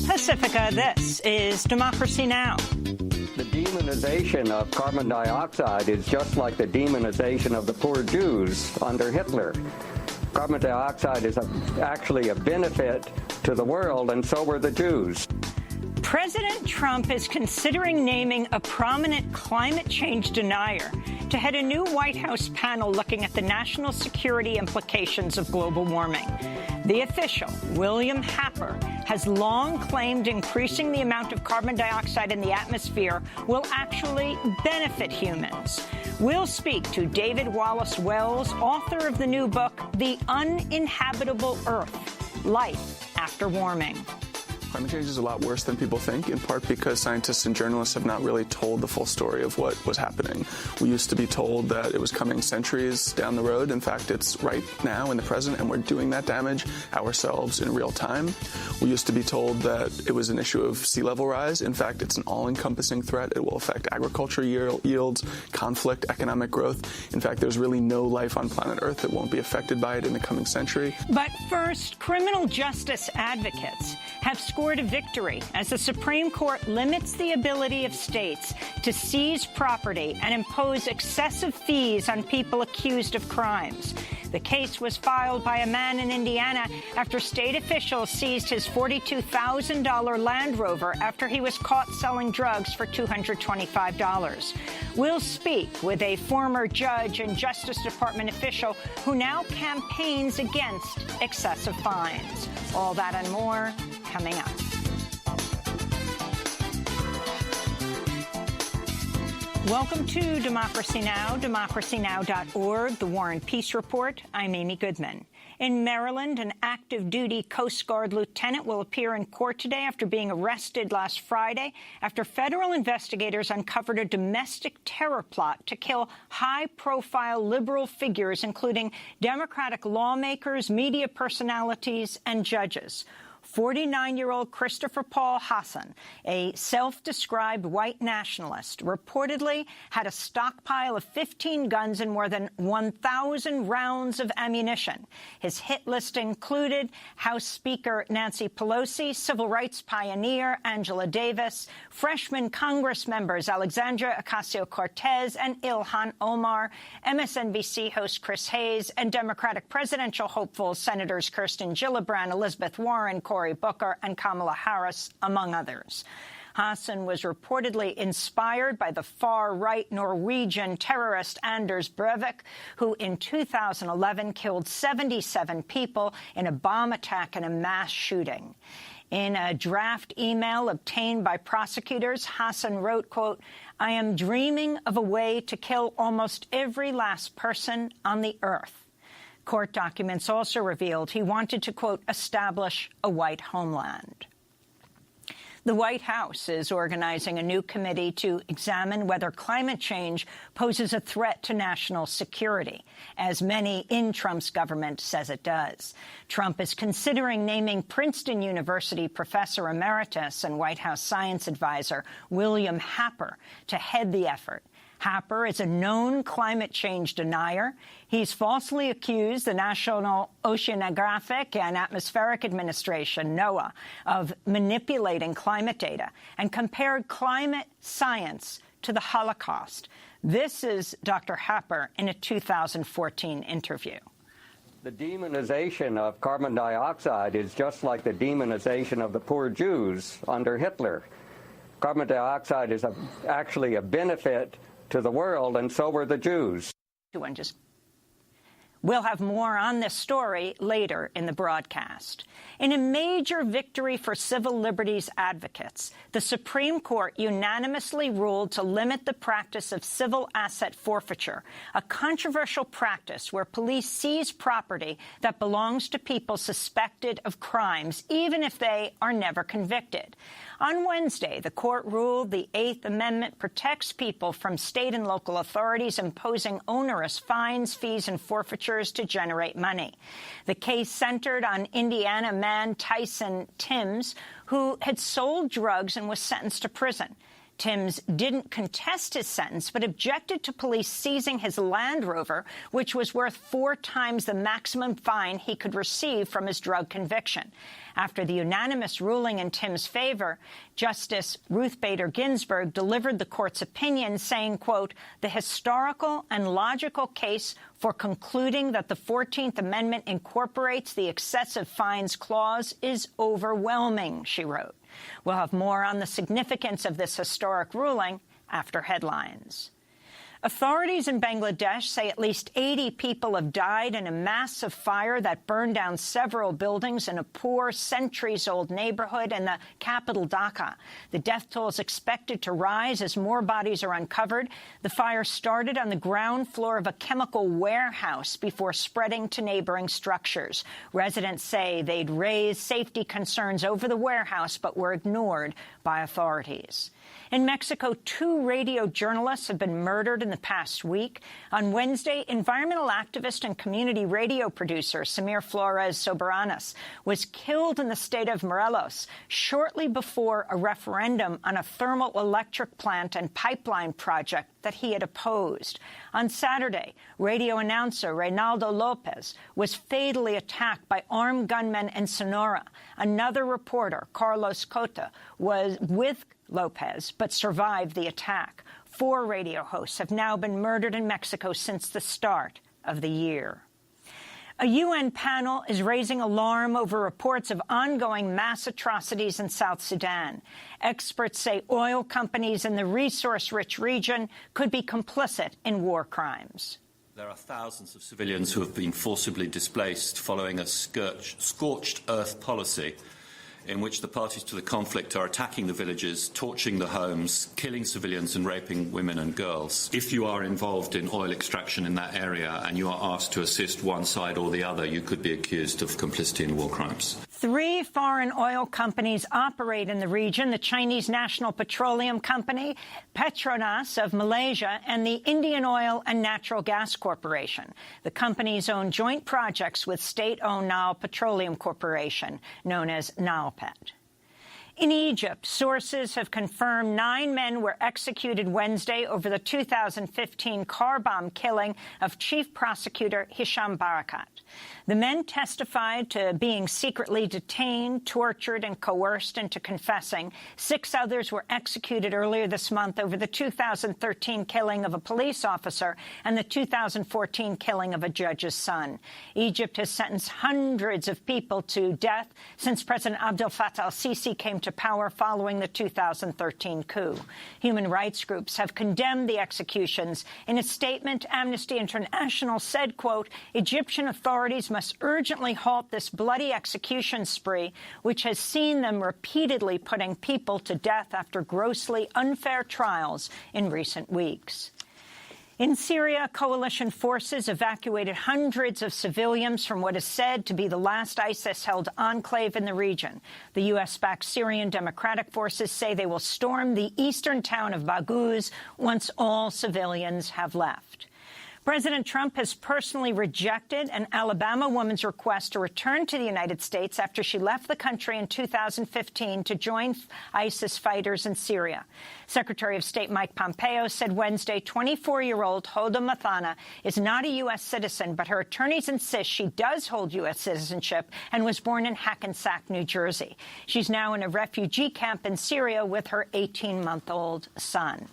Pacifica, this is Democracy Now! The demonization of carbon dioxide is just like the demonization of the poor Jews under Hitler. Carbon dioxide is actually a benefit to the world, and so were the Jews. President Trump is considering naming a prominent climate change denier to head a new White House panel looking at the national security implications of global warming. The official, William Happer, has long claimed increasing the amount of carbon dioxide in the atmosphere will actually benefit humans. We'll speak to David Wallace Wells, author of the new book, The Uninhabitable Earth: Life After Warming. Climate change is a lot worse than people think, in part because scientists and journalists have not really told the full story of what was happening. We used to be told that it was coming centuries down the road. In fact, it's right now in the present, and we're doing that damage ourselves in real time. We used to be told that it was an issue of sea level rise. In fact, it's an all-encompassing threat. It will affect agriculture yields, conflict, economic growth. In fact, there's really no life on planet Earth that won't be affected by it in the coming century. But first, criminal justice advocates have scored a victory as the Supreme Court limits the ability of states to seize property and impose excessive fees on people accused of crimes. The case was filed by a man in Indiana after state officials seized his $42,000 Land Rover after he was caught selling drugs for $225. We'll speak with a former judge and Justice Department official who now campaigns against excessive fines. All that and more coming up. Welcome to Democracy Now!, democracynow.org, the War and Peace Report. I'm Amy Goodman. In Maryland, an active-duty Coast Guard lieutenant will appear in court today after being arrested last Friday after federal investigators uncovered a domestic terror plot to kill high-profile liberal figures, including Democratic lawmakers, media personalities, and judges. 49-year-old Christopher Paul Hassan, a self-described white nationalist, reportedly had a stockpile of 15 guns and more than 1,000 rounds of ammunition. His hit list included House Speaker Nancy Pelosi, civil rights pioneer Angela Davis, freshman Congress members Alexandria Ocasio-Cortez and Ilhan Omar, MSNBC host Chris Hayes, and Democratic presidential hopefuls Senators Kirsten Gillibrand, Elizabeth Warren, Cory Booker, and Kamala Harris, among others. Hassan was reportedly inspired by the far-right Norwegian terrorist Anders Breivik, who in 2011 killed 77 people in a bomb attack and a mass shooting. In a draft email obtained by prosecutors, Hassan wrote, quote, "I am dreaming of a way to kill almost every last person on the earth." Court documents also revealed he wanted to, quote, establish a white homeland. The White House is organizing a new committee to examine whether climate change poses a threat to national security, as many in Trump's government says it does. Trump is considering naming Princeton University professor emeritus and White House science advisor William Happer to head the effort. Happer is a known climate change denier. He's falsely accused the National Oceanographic and Atmospheric Administration, NOAA, of manipulating climate data and compared climate science to the Holocaust. This is Dr. Happer in a 2014 interview. The demonization of carbon dioxide is just like the demonization of the poor Jews under Hitler. Carbon dioxide is actually a benefit to the world, and so were the Jews. We'll have more on this story later in the broadcast. In a major victory for civil liberties advocates, the Supreme Court unanimously ruled to limit the practice of civil asset forfeiture, a controversial practice where police seize property that belongs to people suspected of crimes, even if they are never convicted. On Wednesday, the court ruled the Eighth Amendment protects people from state and local authorities imposing onerous fines, fees, and forfeitures to generate money. The case centered on Indiana man Tyson Timms, who had sold drugs and was sentenced to prison. Timms didn't contest his sentence, but objected to police seizing his Land Rover, which was worth 4 times the maximum fine he could receive from his drug conviction. After the unanimous ruling in Timms' favor, Justice Ruth Bader Ginsburg delivered the court's opinion saying, quote, "The historical and logical case for concluding that the 14th Amendment incorporates the excessive fines clause is overwhelming," she wrote. We'll have more on the significance of this historic ruling after headlines. Authorities in Bangladesh say at least 80 people have died in a massive fire that burned down several buildings in a poor, centuries-old neighborhood in the capital, Dhaka. The death toll is expected to rise as more bodies are uncovered. The fire started on the ground floor of a chemical warehouse before spreading to neighboring structures. Residents say they'd raised safety concerns over the warehouse but were ignored by authorities. In Mexico, 2 radio journalists have been murdered in the past week. On Wednesday, environmental activist and community radio producer Samir Flores Soberanes was killed in the state of Morelos shortly before a referendum on a thermal electric plant and pipeline project that he had opposed. On Saturday, radio announcer Reynaldo Lopez was fatally attacked by armed gunmen in Sonora. Another reporter, Carlos Cota, was with Lopez but survived the attack. 4 radio hosts have now been murdered in Mexico since the start of the year. A UN panel is raising alarm over reports of ongoing mass atrocities in South Sudan. Experts say oil companies in the resource-rich region could be complicit in war crimes. There are thousands of civilians who have been forcibly displaced following a scorched earth policy in which the parties to the conflict are attacking the villages, torching the homes, killing civilians and raping women and girls. If you are involved in oil extraction in that area and you are asked to assist one side or the other, you could be accused of complicity in war crimes. 3 foreign oil companies operate in the region: the Chinese National Petroleum Company, Petronas of Malaysia, and the Indian Oil and Natural Gas Corporation. The companies own joint projects with state-owned Nile Petroleum Corporation, known as NILPET. In Egypt, sources have confirmed 9 men were executed Wednesday over the 2015 car bomb killing of Chief Prosecutor Hisham Barakat. The men testified to being secretly detained, tortured, and coerced into confessing. 6 others were executed earlier this month over the 2013 killing of a police officer and the 2014 killing of a judge's son. Egypt has sentenced hundreds of people to death since President Abdel Fattah al-Sisi came to power following the 2013 coup. Human rights groups have condemned the executions. In a statement, Amnesty International said, quote, "Egyptian authorities must urgently halt this bloody execution spree, which has seen them repeatedly putting people to death after grossly unfair trials in recent weeks." In Syria, coalition forces evacuated hundreds of civilians from what is said to be the last ISIS-held enclave in the region. The U.S.-backed Syrian Democratic Forces say they will storm the eastern town of Baghouz once all civilians have left. President Trump has personally rejected an Alabama woman's request to return to the United States after she left the country in 2015 to join ISIS fighters in Syria. Secretary of State Mike Pompeo said Wednesday 24-year-old Hoda Mathana is not a U.S. citizen, but her attorneys insist she does hold U.S. citizenship and was born in Hackensack, New Jersey. She's now in a refugee camp in Syria with her 18-month-old son.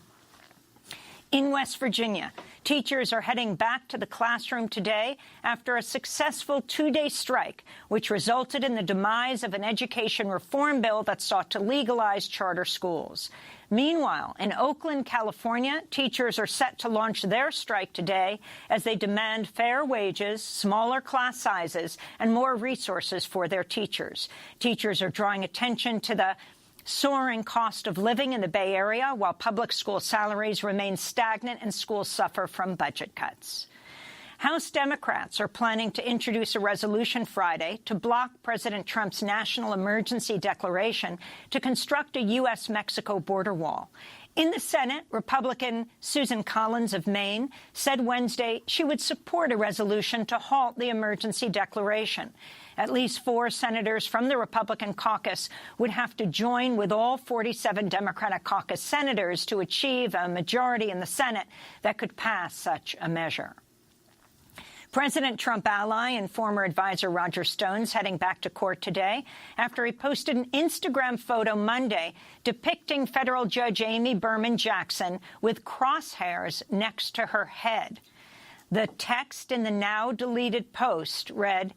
In West Virginia, teachers are heading back to the classroom today after a successful 2-day strike, which resulted in the demise of an education reform bill that sought to legalize charter schools. Meanwhile, in Oakland, California, teachers are set to launch their strike today as they demand fair wages, smaller class sizes, and more resources for their teachers. Teachers are drawing attention to the soaring cost of living in the Bay Area, while public school salaries remain stagnant and schools suffer from budget cuts. House Democrats are planning to introduce a resolution Friday to block President Trump's national emergency declaration to construct a U.S.-Mexico border wall. In the Senate, Republican Susan Collins of Maine said Wednesday she would support a resolution to halt the emergency declaration. At least 4 senators from the Republican caucus would have to join with all 47 Democratic caucus senators to achieve a majority in the Senate that could pass such a measure. President Trump ally and former advisor Roger Stone's heading back to court today after he posted an Instagram photo Monday depicting federal judge Amy Berman Jackson with crosshairs next to her head. The text in the now-deleted post read,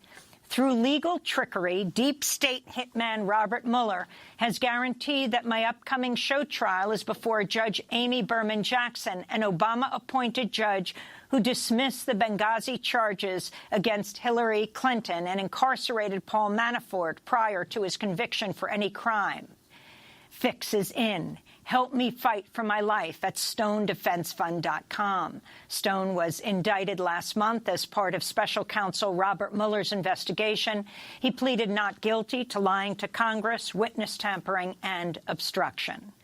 "Through legal trickery, deep state hitman Robert Mueller has guaranteed that my upcoming show trial is before Judge Amy Berman Jackson, an Obama-appointed judge who dismissed the Benghazi charges against Hillary Clinton and incarcerated Paul Manafort prior to his conviction for any crime. Fix is in. Help me fight for my life at StoneDefenseFund.com. Stone was indicted last month as part of special counsel Robert Mueller's investigation. He pleaded not guilty to lying to Congress, witness tampering, and obstruction.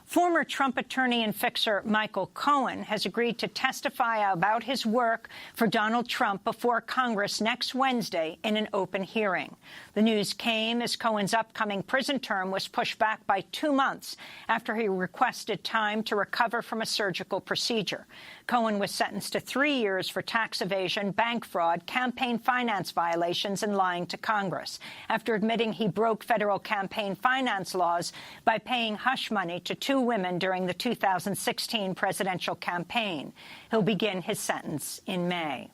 Former Trump attorney and fixer Michael Cohen has agreed to testify about his work for Donald Trump before Congress next Wednesday in an open hearing. The news came as Cohen's upcoming prison term was pushed back by 2 months after he requested time to recover from a surgical procedure. Cohen was sentenced to 3 years for tax evasion, bank fraud, campaign finance violations, and lying to Congress, after admitting he broke federal campaign finance laws by paying hush money to 2 women during the 2016 presidential campaign. He'll begin his sentence in May.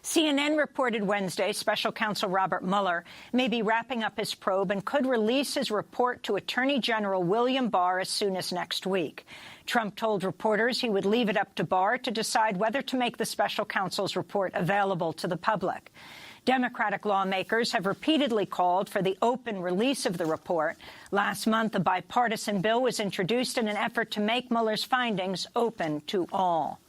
CNN reported Wednesday special counsel Robert Mueller may be wrapping up his probe and could release his report to Attorney General William Barr as soon as next week. Trump told reporters he would leave it up to Barr to decide whether to make the special counsel's report available to the public. Democratic lawmakers have repeatedly called for the open release of the report. Last month, a bipartisan bill was introduced in an effort to make Mueller's findings open to all.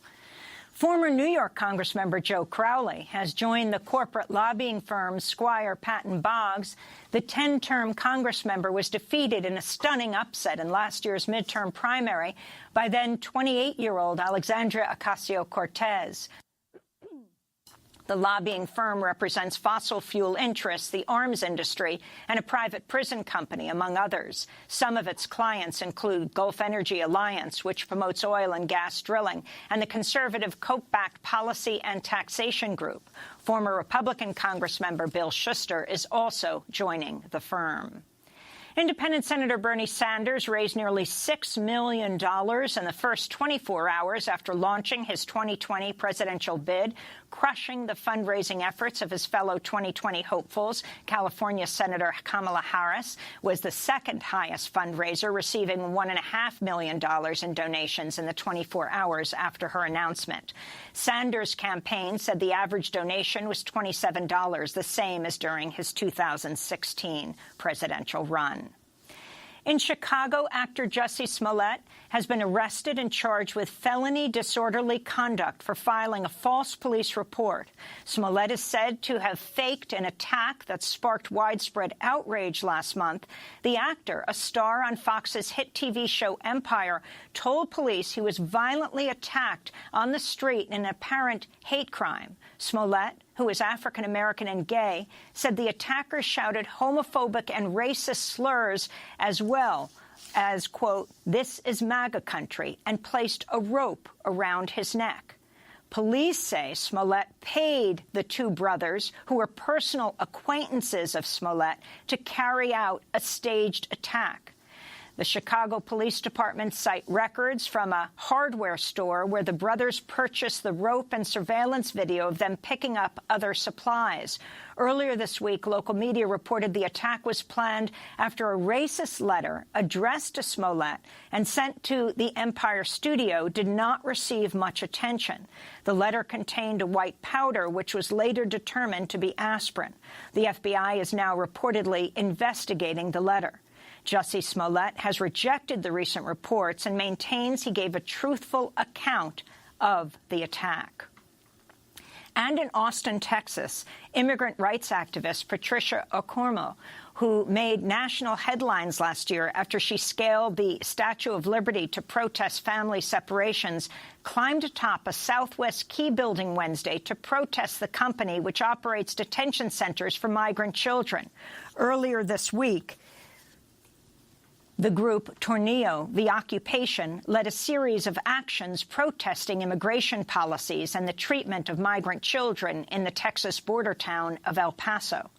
Former New York Congressmember Joe Crowley has joined the corporate lobbying firm Squire Patton Boggs. The 10-term Congressmember was defeated in a stunning upset in last year's midterm primary by then 28-year-old Alexandria Ocasio-Cortez. The lobbying firm represents fossil fuel interests, the arms industry, and a private prison company, among others. Some of its clients include Gulf Energy Alliance, which promotes oil and gas drilling, and the conservative Koch-backed Policy and Taxation Group. Former Republican Congressmember Bill Schuster is also joining the firm. Independent Senator Bernie Sanders raised nearly $6 million in the first 24 hours after launching his 2020 presidential bid, crushing the fundraising efforts of his fellow 2020 hopefuls. California Senator Kamala Harris was the second highest fundraiser, receiving $1.5 million in donations in the 24 hours after her announcement. Sanders' campaign said the average donation was $27, the same as during his 2016 presidential run. In Chicago, actor Jussie Smollett has been arrested and charged with felony disorderly conduct for filing a false police report. Smollett is said to have faked an attack that sparked widespread outrage last month. The actor, a star on Fox's hit TV show Empire, told police he was violently attacked on the street in an apparent hate crime. Smollett, who is African-American and gay, said the attackers shouted homophobic and racist slurs as well as, quote, "This is MAGA country," and placed a rope around his neck. Police say Smollett paid the 2 brothers, who were personal acquaintances of Smollett, to carry out a staged attack. The Chicago Police Department cite records from a hardware store where the brothers purchased the rope and surveillance video of them picking up other supplies. Earlier this week, local media reported the attack was planned after a racist letter addressed to Smollett and sent to the Empire studio did not receive much attention. The letter contained a white powder, which was later determined to be aspirin. The FBI is now reportedly investigating the letter. Jussie Smollett has rejected the recent reports and maintains he gave a truthful account of the attack. And in Austin, Texas, immigrant rights activist Patricia Okoumou who made national headlines last year after she scaled the Statue of Liberty to protest family separations, climbed atop a Southwest Key building Wednesday to protest the company which operates detention centers for migrant children. Earlier this week, the group Tornillo, the occupation, led a series of actions protesting immigration policies and the treatment of migrant children in the Texas border town of El Paso.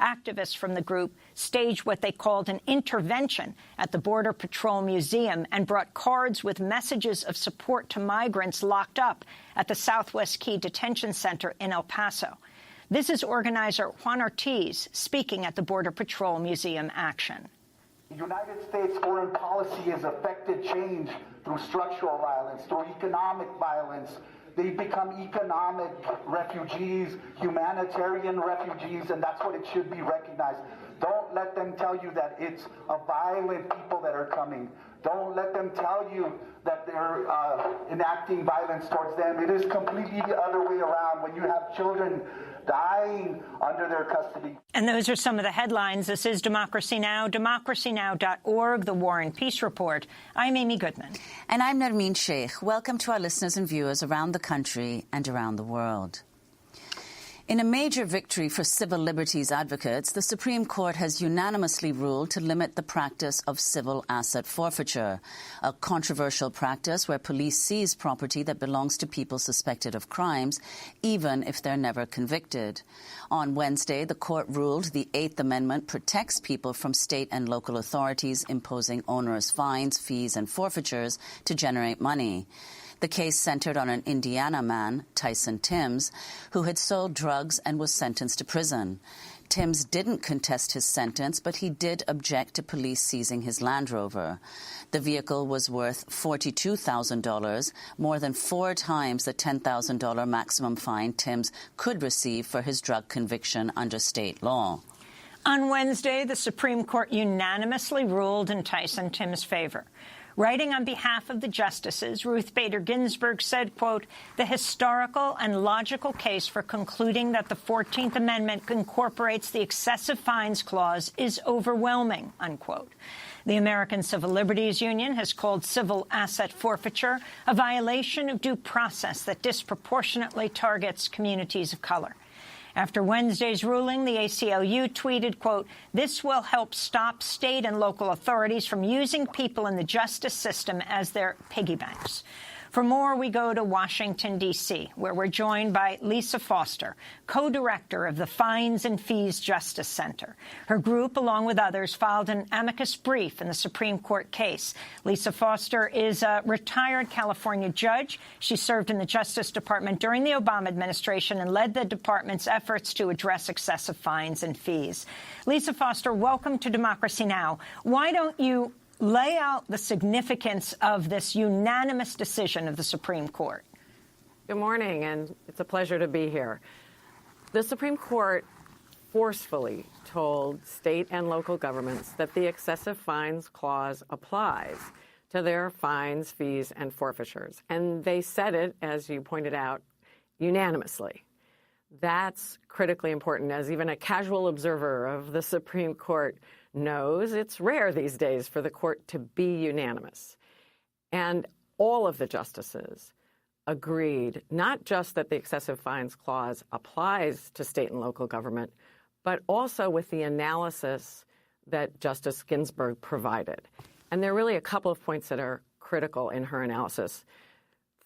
Activists from the group staged what they called an intervention at the Border Patrol Museum and brought cards with messages of support to migrants locked up at the Southwest Key Detention Center in El Paso. This is organizer Juan Ortiz speaking at the Border Patrol Museum action. The United States foreign policy has affected change through structural violence, through economic violence. They become economic refugees, humanitarian refugees, and that's what it should be recognized. Don't let them tell you that it's a violent people that are coming. Don't let them tell you that they're enacting violence towards them. It is completely the other way around. When you have children dying under their custody. And those are some of the headlines. This is Democracy Now!, democracynow.org, The War and Peace Report. I'm Amy Goodman. And I'm Nermeen Sheikh. Welcome to our listeners and viewers around the country and around the world. In a major victory for civil liberties advocates, the Supreme Court has unanimously ruled to limit the practice of civil asset forfeiture, a controversial practice where police seize property that belongs to people suspected of crimes, even if they're never convicted. On Wednesday, the court ruled the Eighth Amendment protects people from state and local authorities imposing onerous fines, fees and forfeitures to generate money. The case centered on an Indiana man, Tyson Timms, who had sold drugs and was sentenced to prison. Timms didn't contest his sentence, but he did object to police seizing his Land Rover. The vehicle was worth $42,000, more than 4 times the $10,000 maximum fine Timms could receive for his drug conviction under state law. On Wednesday, the Supreme Court unanimously ruled in Tyson Timms' favor. Writing on behalf of the justices, Ruth Bader Ginsburg said, quote, "The historical and logical case for concluding that the 14th Amendment incorporates the excessive fines clause is overwhelming," unquote. The American Civil Liberties Union has called civil asset forfeiture a violation of due process that disproportionately targets communities of color. After Wednesday's ruling, the ACLU tweeted, quote, "This will help stop state and local authorities from using people in the justice system as their piggy banks." For more, we go to Washington, D.C., where we're joined by Lisa Foster, co-director of the Fines and Fees Justice Center. Her group, along with others, filed an amicus brief in the Supreme Court case. Lisa Foster is a retired California judge. She served in the Justice Department during the Obama administration and led the department's efforts to address excessive fines and fees. Lisa Foster, welcome to Democracy Now! Why don't you lay out the significance of this unanimous decision of the Supreme Court? Good morning, and it's a pleasure to be here. The Supreme Court forcefully told state and local governments that the excessive fines clause applies to their fines, fees, and forfeitures. And they said it, as you pointed out, unanimously. That's critically important, as even a casual observer of the Supreme Court knows. It's rare these days for the court to be unanimous. And all of the justices agreed not just that the excessive fines clause applies to state and local government, but also with the analysis that Justice Ginsburg provided. And there are really a couple of points that are critical in her analysis.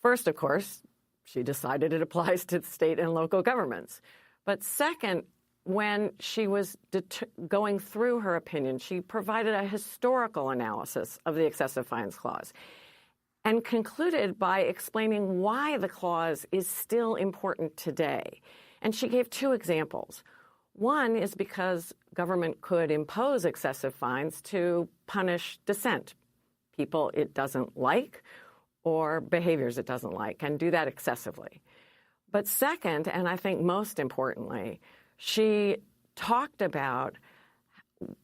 First, of course, she decided it applies to state and local governments. But second, when she was going through her opinion, she provided a historical analysis of the excessive fines clause and concluded by explaining why the clause is still important today. And she gave 2 examples. One is because government could impose excessive fines to punish dissent, people it doesn't like or behaviors it doesn't like, and do that excessively. But second, and I think most importantly, she talked about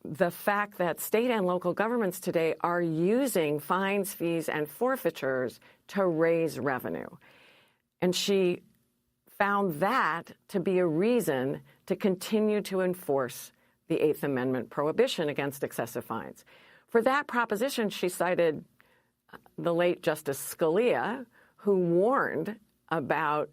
the fact that state and local governments today are using fines, fees, and forfeitures to raise revenue. And she found that to be a reason to continue to enforce the Eighth Amendment prohibition against excessive fines. For that proposition, she cited the late Justice Scalia, who warned about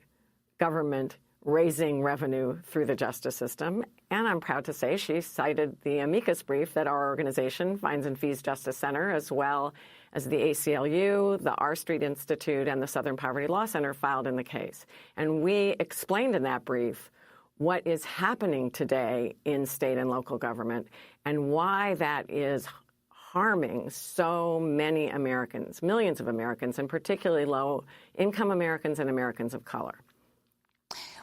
government raising revenue through the justice system. And I'm proud to say she cited the amicus brief that our organization, Fines and Fees Justice Center, as well as the ACLU, the R Street Institute, and the Southern Poverty Law Center filed in the case. And we explained in that brief what is happening today in state and local government and why that is harming so many Americans, millions of Americans, and particularly low-income Americans and Americans of color.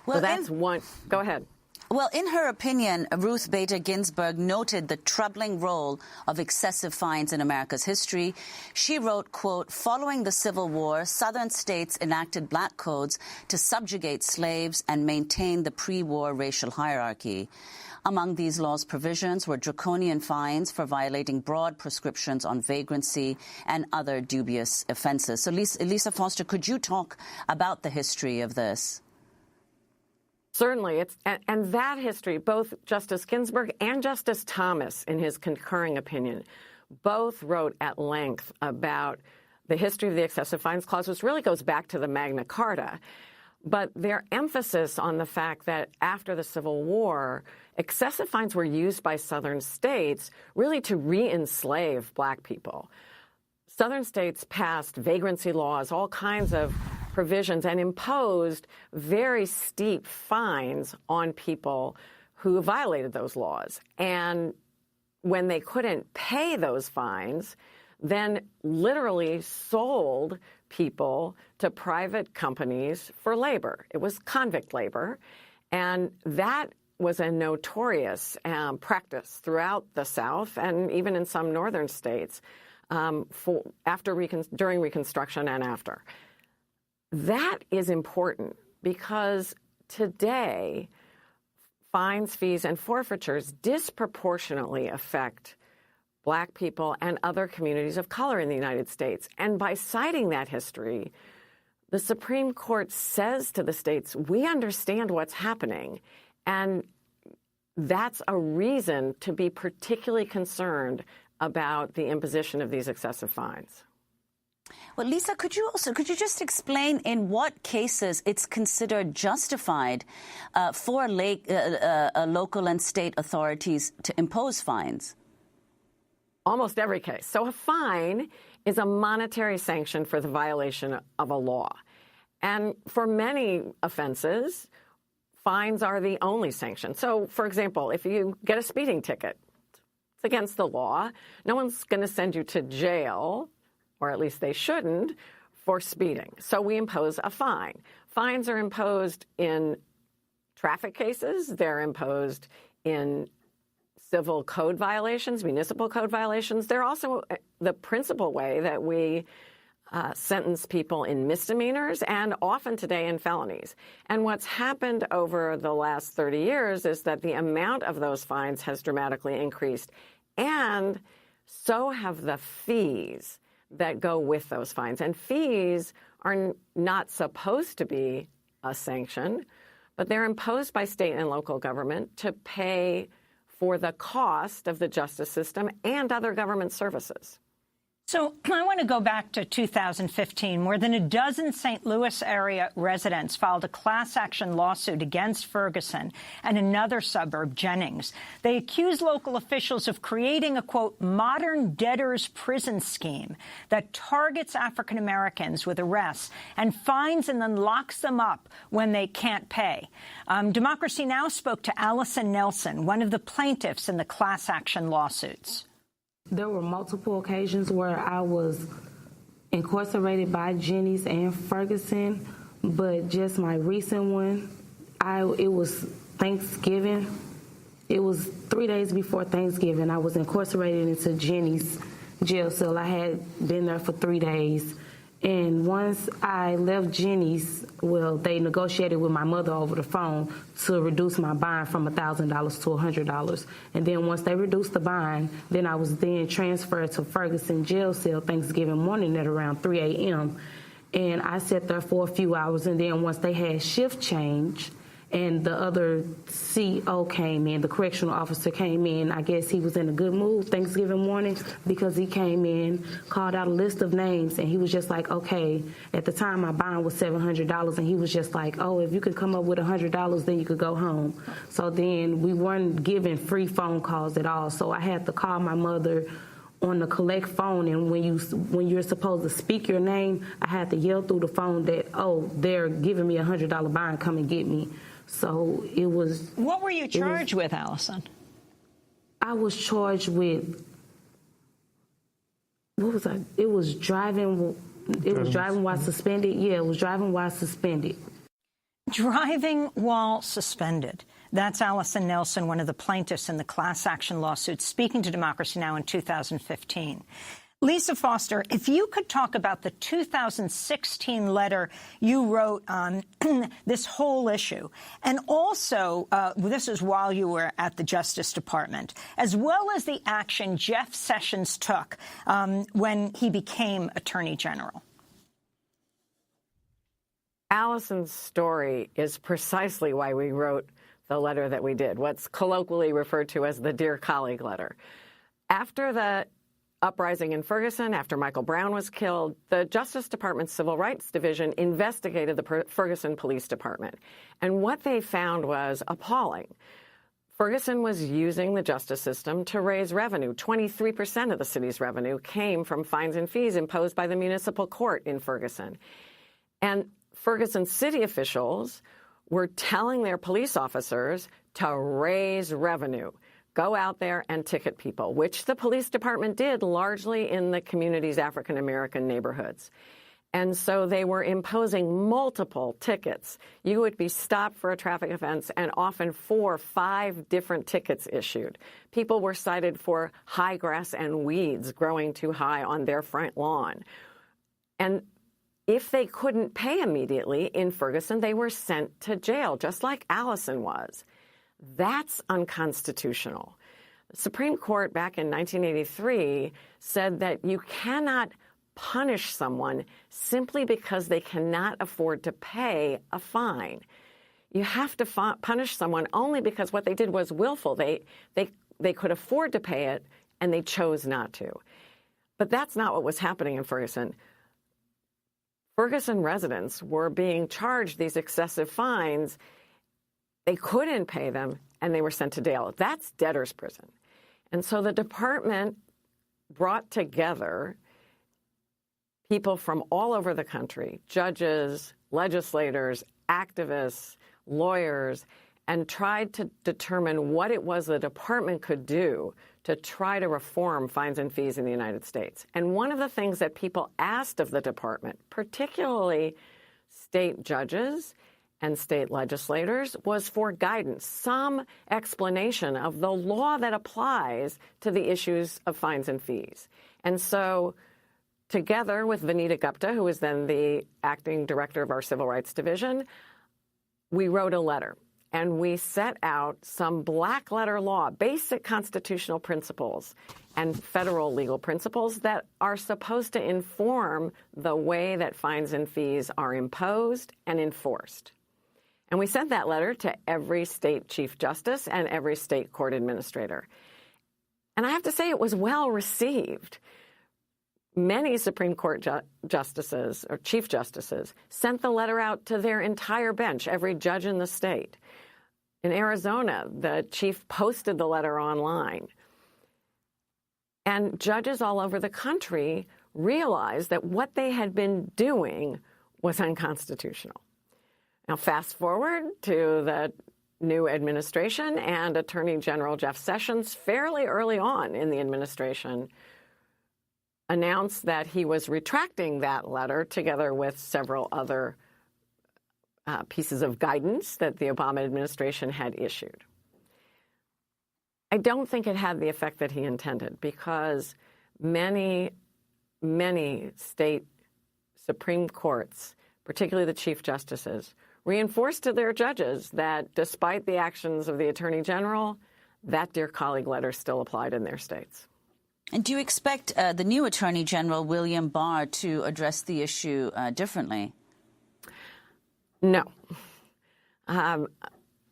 Well, so that's one. Go ahead. Well, in her opinion, Ruth Bader Ginsburg noted the troubling role of excessive fines in America's history. She wrote, quote, "Following the Civil War, Southern states enacted black codes to subjugate slaves and maintain the pre-war racial hierarchy. Among these laws' provisions were draconian fines for violating broad prescriptions on vagrancy and other dubious offenses." So, Lisa Foster, could you talk about the history of this? Certainly. And that history, both Justice Ginsburg and Justice Thomas, in his concurring opinion, both wrote at length about the history of the excessive fines clause, which really goes back to the Magna Carta. But their emphasis on the fact that after the Civil War, excessive fines were used by Southern states really to re-enslave black people. Southern states passed vagrancy laws, all kinds of provisions, and imposed very steep fines on people who violated those laws. And when they couldn't pay those fines, then literally sold people to private companies for labor. It was convict labor. And that was a notorious practice throughout the South and even in some northern states during Reconstruction and after. That is important because today fines, fees, and forfeitures disproportionately affect black people and other communities of color in the United States. And by citing that history, the Supreme Court says to the states, we understand what's happening, and that's a reason to be particularly concerned about the imposition of these excessive fines. Well, Lisa, could you just explain in what cases it's considered justified for local and state authorities to impose fines? Almost every case. So a fine is a monetary sanction for the violation of a law. And for many offenses, fines are the only sanction. So, for example, if you get a speeding ticket, it's against the law. No one's going to send you to jail, or at least they shouldn't, for speeding. So we impose a fine. Fines are imposed in traffic cases. They're imposed in civil code violations, municipal code violations. They're also the principal way that we sentence people in misdemeanors and often today in felonies. And what's happened over the last 30 years is that the amount of those fines has dramatically increased, and so have the fees that go with those fines. And fees are not supposed to be a sanction, but they're imposed by state and local government to pay for the cost of the justice system and other government services. So I want to go back to 2015. More than a dozen St. Louis area residents filed a class action lawsuit against Ferguson and another suburb, Jennings. They accused local officials of creating a, quote, modern debtor's prison scheme that targets African Americans with arrests and fines and then locks them up when they can't pay. Democracy Now! Spoke to Allison Nelson, one of the plaintiffs in the class action lawsuits. There were multiple occasions where I was incarcerated by Jennings and Ferguson, but just my recent one, it was Thanksgiving. It was 3 days before Thanksgiving. I was incarcerated into Jennings jail cell. I had been there for 3 days. And once I left Jennings, well, they negotiated with my mother over the phone to reduce my bond from $1,000 to $100. And then once they reduced the bond, then I was then transferred to Ferguson jail cell Thanksgiving morning at around 3 a.m. And I sat there for a few hours. And then once they had shift change and the other CO came in, the correctional officer came in. I guess he was in a good mood Thanksgiving morning because he came in, called out a list of names, and he was just like, okay, at the time my bond was $700, and he was just like, oh, if you could come up with $100, then you could go home. So then we weren't given free phone calls at all, so I had to call my mother on the collect phone, and when you're supposed to speak your name, I had to yell through the phone that, oh, they're giving me $100 bond, come and get me. So it was... What were you charged with, Allison? I was charged with... What was I? It was driving... It was driving while suspended. Yeah, it was driving while suspended. Driving while suspended. That's Allison Nelson, one of the plaintiffs in the class action lawsuit, speaking to Democracy Now! In 2015. Lisa Foster, if you could talk about the 2016 letter you wrote on this whole issue, and also this is while you were at the Justice Department, as well as the action Jeff Sessions took when he became Attorney General. Allison's story is precisely why we wrote the letter that we did, what's colloquially referred to as the Dear Colleague letter. After the uprising in Ferguson, after Michael Brown was killed, the Justice Department's Civil Rights Division investigated the Ferguson Police Department. And what they found was appalling. Ferguson was using the justice system to raise revenue. 23% of the city's revenue came from fines and fees imposed by the municipal court in Ferguson. And Ferguson city officials were telling their police officers to raise revenue, go out there and ticket people, which the police department did largely in the community's African-American neighborhoods. And so they were imposing multiple tickets. You would be stopped for a traffic offense and often 4 or 5 different tickets issued. People were cited for high grass and weeds growing too high on their front lawn. And if they couldn't pay immediately in Ferguson, they were sent to jail, just like Allison was. That's unconstitutional. The Supreme Court back in 1983 said that you cannot punish someone simply because they cannot afford to pay a fine. You have to punish someone only because what they did was willful. They could afford to pay it, and they chose not to. But that's not what was happening in Ferguson. Ferguson residents were being charged these excessive fines. They couldn't pay them, and they were sent to jail. That's debtor's prison. And so the department brought together people from all over the country, judges, legislators, activists, lawyers, and tried to determine what it was the department could do to try to reform fines and fees in the United States. And one of the things that people asked of the department, particularly state judges and state legislators, was for guidance, some explanation of the law that applies to the issues of fines and fees. And so together with Vanita Gupta, who was then the acting director of our Civil Rights Division, we wrote a letter. And we set out some black letter law, basic constitutional principles and federal legal principles that are supposed to inform the way that fines and fees are imposed and enforced. And we sent that letter to every state chief justice and every state court administrator. And I have to say it was well received. Many Supreme Court justices or chief justices sent the letter out to their entire bench, every judge in the state. In Arizona, the chief posted the letter online. And judges all over the country realized that what they had been doing was unconstitutional. Now, fast forward to the new administration, and Attorney General Jeff Sessions, fairly early on in the administration, announced that he was retracting that letter together with several other pieces of guidance that the Obama administration had issued. I don't think it had the effect that he intended, because many, many state Supreme Courts, particularly the chief justices, reinforced to their judges that despite the actions of the Attorney General, that Dear Colleague letter still applied in their states. And do you expect the new Attorney General, William Barr, to address the issue differently? No.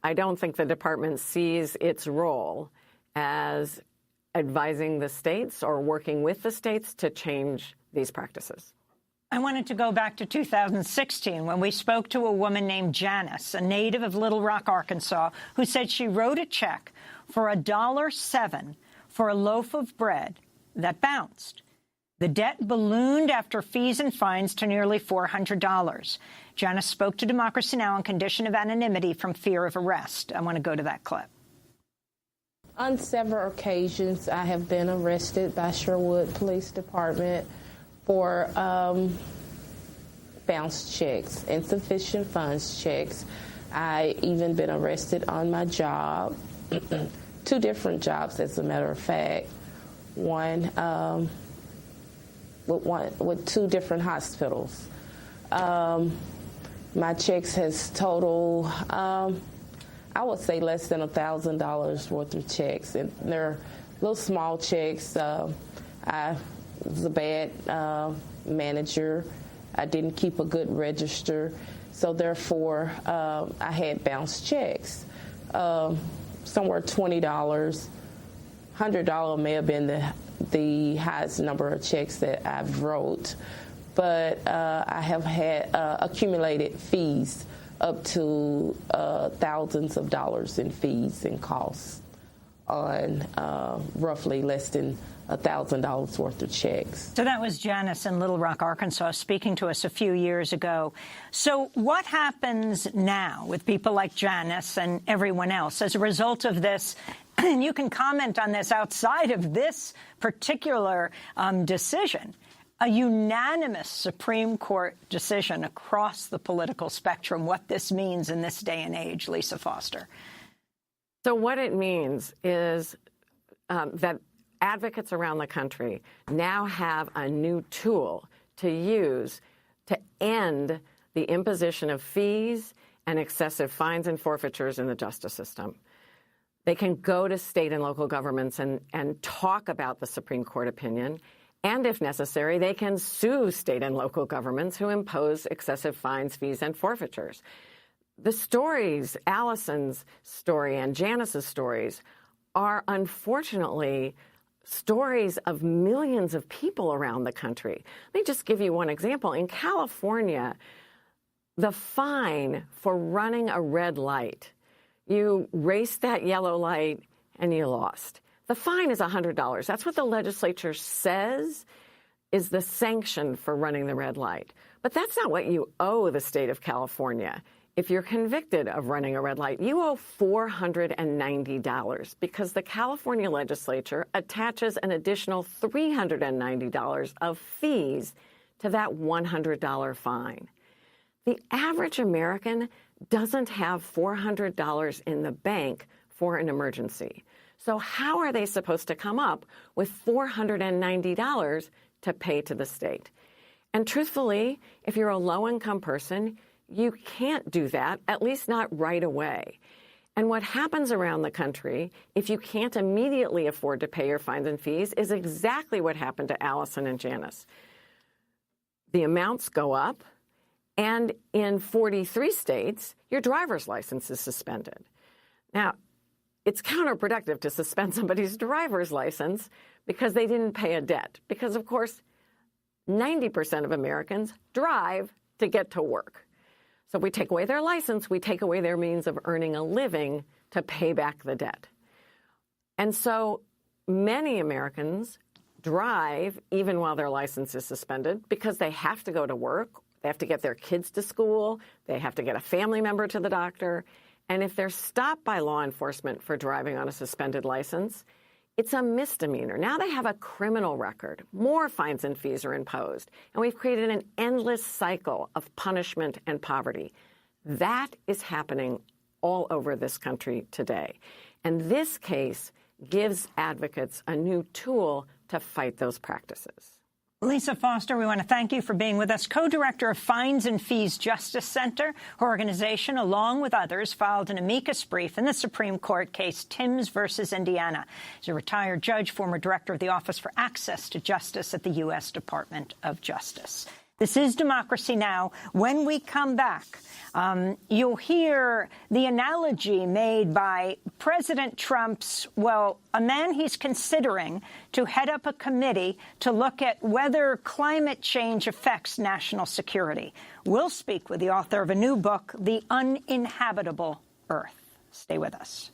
I don't think the department sees its role as advising the states or working with the states to change these practices. I wanted to go back to 2016 when we spoke to a woman named Janice, a native of Little Rock, Arkansas, who said she wrote a check for $1.07 for a loaf of bread that bounced. The debt ballooned after fees and fines to nearly $400. Janice spoke to Democracy Now! On condition of anonymity from fear of arrest. I want to go to that clip. On several occasions, I have been arrested by Sherwood Police Department for bounced checks, insufficient funds checks. I even been arrested on my job, 2 different jobs, as a matter of fact. One with 2 different hospitals. My checks has totaled, I would say, less than $1,000 worth of checks, and they're little small checks. I was a bad manager. I didn't keep a good register, so therefore I had bounced checks. Somewhere $20, $100 may have been the highest number of checks that I've wrote, but I have had accumulated fees up to thousands of dollars in fees and costs on roughly less than $1,000 worth of checks. So that was Janice in Little Rock, Arkansas, speaking to us a few years ago. So what happens now with people like Janice and everyone else as a result of this? And you can comment on this outside of this particular decision. A unanimous Supreme Court decision across the political spectrum, what this means in this day and age, Lisa Foster. So what it means is that advocates around the country now have a new tool to use to end the imposition of fees and excessive fines and forfeitures in the justice system. They can go to state and local governments and talk about the Supreme Court opinion, and if necessary, they can sue state and local governments who impose excessive fines, fees, and forfeitures. The stories, Allison's story and Janice's stories, are unfortunately stories of millions of people around the country. Let me just give you one example. In California, the fine for running a red light, you raced that yellow light and you lost. The fine is $100. That's what the legislature says is the sanction for running the red light. But that's not what you owe the state of California. If you're convicted of running a red light, you owe $490 because the California legislature attaches an additional $390 of fees to that $100 fine. The average American doesn't have $400 in the bank for an emergency. So how are they supposed to come up with $490 to pay to the state? And truthfully, if you're a low-income person, you can't do that, at least not right away. And what happens around the country, if you can't immediately afford to pay your fines and fees, is exactly what happened to Allison and Janice. The amounts go up, and in 43 states, your driver's license is suspended. Now, it's counterproductive to suspend somebody's driver's license because they didn't pay a debt. Because, of course, 90% of Americans drive to get to work. So we take away their license, we take away their means of earning a living to pay back the debt. And so many Americans drive even while their license is suspended because they have to go to work, they have to get their kids to school, they have to get a family member to the doctor. And if they're stopped by law enforcement for driving on a suspended license, it's a misdemeanor. Now they have a criminal record. More fines and fees are imposed. And we've created an endless cycle of punishment and poverty. That is happening all over this country today. And this case gives advocates a new tool to fight those practices. Lisa Foster, we want to thank you for being with us. Co-director of Fines and Fees Justice Center. Her organization, along with others, filed an amicus brief in the Supreme Court case Timms versus Indiana. She's a retired judge, former director of the Office for Access to Justice at the U.S. Department of Justice. This is Democracy Now! When we come back, you'll hear the analogy made by President Trump's, well, a man he's considering to head up a committee to look at whether climate change affects national security. We'll speak with the author of a new book, The Uninhabitable Earth. Stay with us.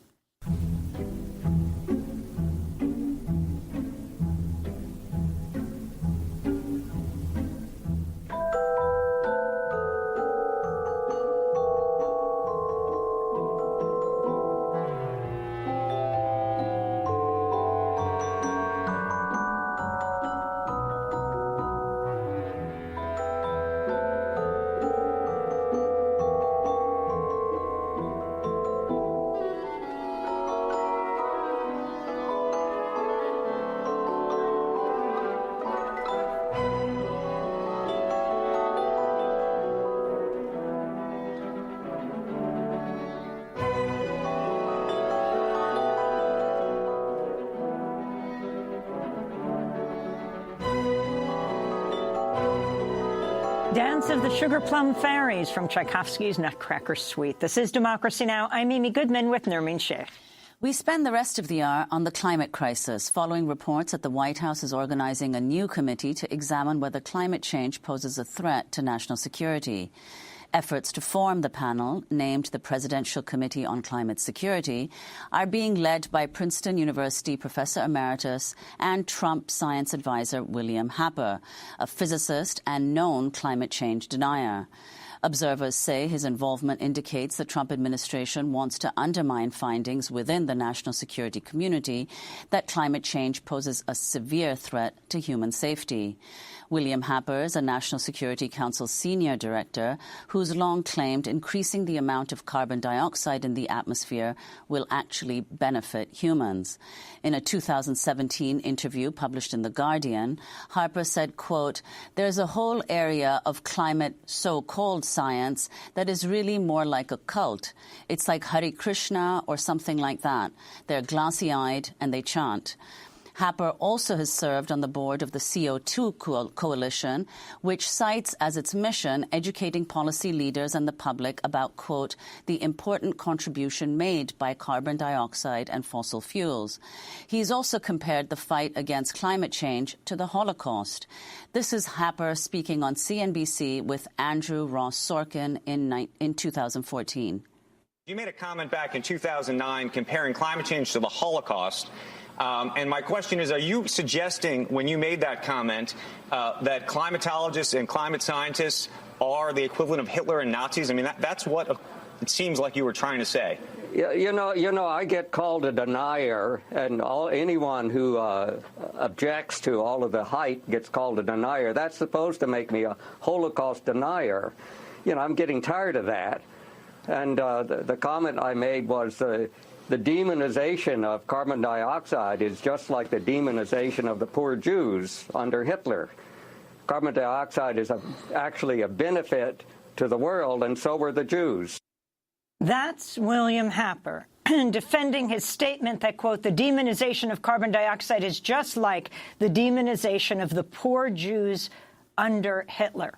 Dance of the Sugar Plum Fairies from Tchaikovsky's Nutcracker Suite. This is Democracy Now! I'm Amy Goodman with Nermeen Sheikh. We spend the rest of the hour on the climate crisis, following reports that the White House is organizing a new committee to examine whether climate change poses a threat to national security. Efforts to form the panel, named the Presidential Committee on Climate Security, are being led by Princeton University Professor Emeritus and Trump science advisor William Happer, a physicist and known climate change denier. Observers say his involvement indicates the Trump administration wants to undermine findings within the national security community that climate change poses a severe threat to human safety. William Happer is a National Security Council senior director who's long claimed increasing the amount of carbon dioxide in the atmosphere will actually benefit humans. In a 2017 interview published in The Guardian, Harper said, quote, "There's a whole area of climate so-called science that is really more like a cult. It's like Hare Krishna or something like that. They're glassy-eyed and they chant." Happer also has served on the board of the CO2 Coalition, which cites as its mission educating policy leaders and the public about, quote, the important contribution made by carbon dioxide and fossil fuels. He's also compared the fight against climate change to the Holocaust. This is Happer speaking on CNBC with Andrew Ross Sorkin in 2014. You made a comment back in 2009 comparing climate change to the Holocaust. And my question is, are you suggesting when you made that comment that climatologists and climate scientists are the equivalent of Hitler and Nazis? I mean, that's what it seems like you were trying to say. You know, I get called a denier, and anyone who objects to all of the hype gets called a denier. That's supposed to make me a Holocaust denier. You know, I'm getting tired of that. And the comment I made was the demonization of carbon dioxide is just like the demonization of the poor Jews under Hitler. Carbon dioxide is actually a benefit to the world, and so were the Jews. That's William Happer defending his statement that, quote, the demonization of carbon dioxide is just like the demonization of the poor Jews under Hitler.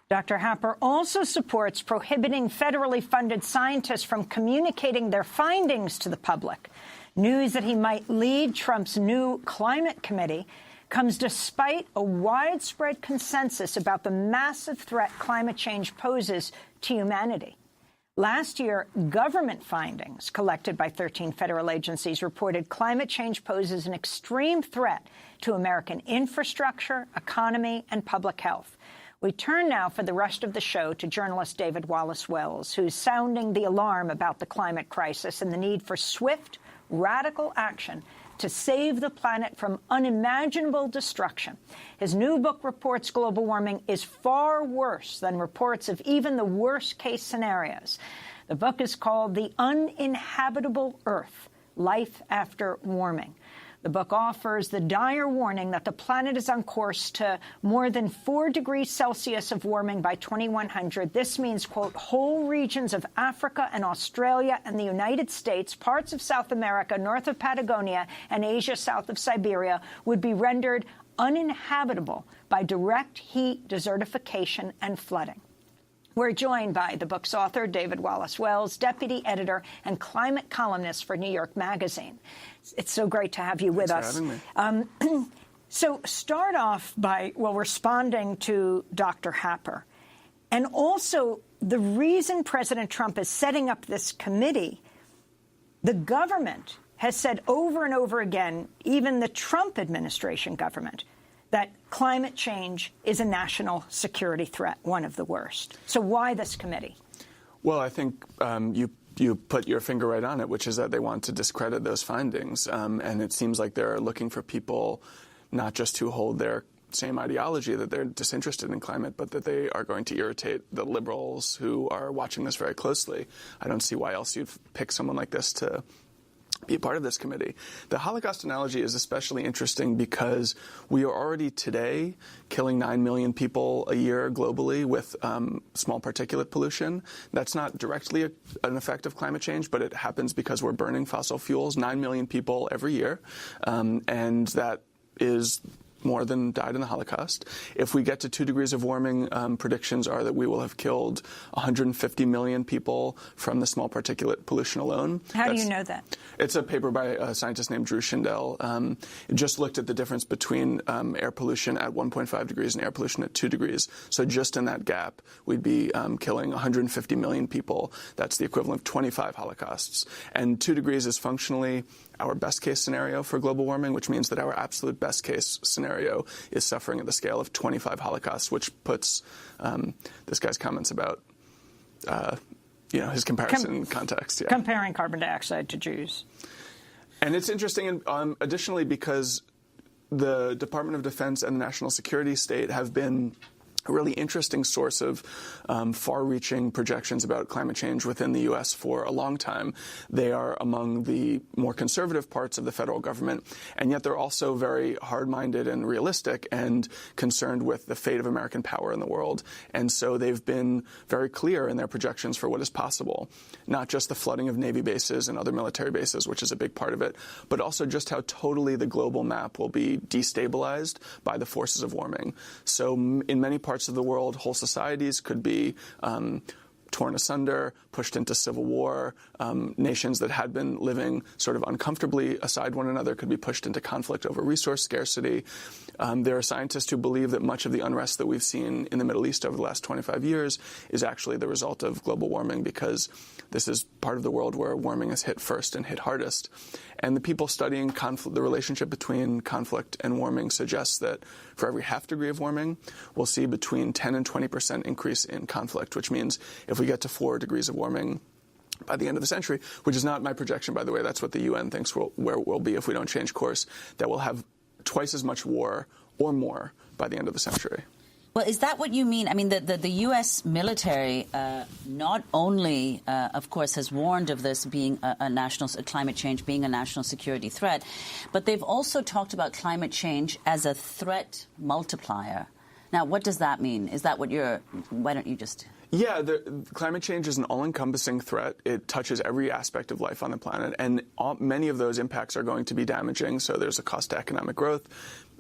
Dr. Happer also supports prohibiting federally funded scientists from communicating their findings to the public. News that he might lead Trump's new climate committee comes despite a widespread consensus about the massive threat climate change poses to humanity. Last year, government findings collected by 13 federal agencies reported climate change poses an extreme threat to American infrastructure, economy, and public health. We turn now for the rest of the show to journalist David Wallace-Wells, who's sounding the alarm about the climate crisis and the need for swift, radical action to save the planet from unimaginable destruction. His new book reports global warming is far worse than reports of even the worst-case scenarios. The book is called The Uninhabitable Earth, Life After Warming. The book offers the dire warning that the planet is on course to more than 4 degrees Celsius of warming by 2100. This means, quote, whole regions of Africa and Australia and the United States, parts of South America, north of Patagonia, and Asia south of Siberia would be rendered uninhabitable by direct heat, desertification, and flooding. We're joined by the book's author, David Wallace Wells, deputy editor and climate columnist for New York Magazine. It's so great to have you with us. Thanks for having me. So start off by, responding to Dr. Happer. And also, the reason President Trump is setting up this committee, the government has said over and over again, even the Trump administration government, that climate change is a national security threat, one of the worst. So why this committee? Well, I think you put your finger right on it, which is that they want to discredit those findings. And it seems like they're looking for people not just who hold their same ideology, that they're disinterested in climate, but that they are going to irritate the liberals who are watching this very closely. I don't see why else you'd pick someone like this to be a part of this committee. The Holocaust analogy is especially interesting because we are already today killing 9 million people a year globally with small particulate pollution. That's not directly an effect of climate change, but it happens because we're burning fossil fuels, 9 million people every year, and that is more than died in the Holocaust. If we get to 2 degrees of warming, predictions are that we will have killed 150 million people from the small particulate pollution alone. How do you know that? It's a paper by a scientist named Drew Shindell. It just looked at the difference between air pollution at 1.5 degrees and air pollution at 2 degrees. So just in that gap, we'd be killing 150 million people. That's the equivalent of 25 Holocausts. And 2 degrees is functionally our best case scenario for global warming, which means that our absolute best case scenario is suffering at the scale of 25 Holocausts, which puts this guy's comments about his comparison in context. Yeah. Comparing carbon dioxide to Jews. And it's interesting, additionally, because the Department of Defense and the national security state have been a really interesting source of far-reaching projections about climate change within the U.S. for a long time. They are among the more conservative parts of the federal government, and yet they're also very hard-minded and realistic and concerned with the fate of American power in the world. And so they've been very clear in their projections for what is possible, not just the flooding of Navy bases and other military bases, which is a big part of it, but also just how totally the global map will be destabilized by the forces of warming. So in many parts of the world, whole societies could be torn asunder, pushed into civil war. Nations that had been living sort of uncomfortably aside one another could be pushed into conflict over resource scarcity. There are scientists who believe that much of the unrest that we've seen in the Middle East over the last 25 years is actually the result of global warming, because this is part of the world where warming is hit first and hit hardest. And the people studying the relationship between conflict and warming suggests that for every half degree of warming, we'll see between 10 and 20% increase in conflict, which means if we get to 4 degrees of warming by the end of the century, which is not my projection, by the way, that's what the UN thinks where we'll be if we don't change course, that we'll have twice as much war or more by the end of the century. Well, is that what you mean? I mean, the U.S. military not only, of course, has warned of this being climate change being a national security threat, but they've also talked about climate change as a threat multiplier. Now, what does that mean? Is that what why don't you just... Yeah, climate change is an all-encompassing threat. It touches every aspect of life on the planet, and many of those impacts are going to be damaging. So there's a cost to economic growth.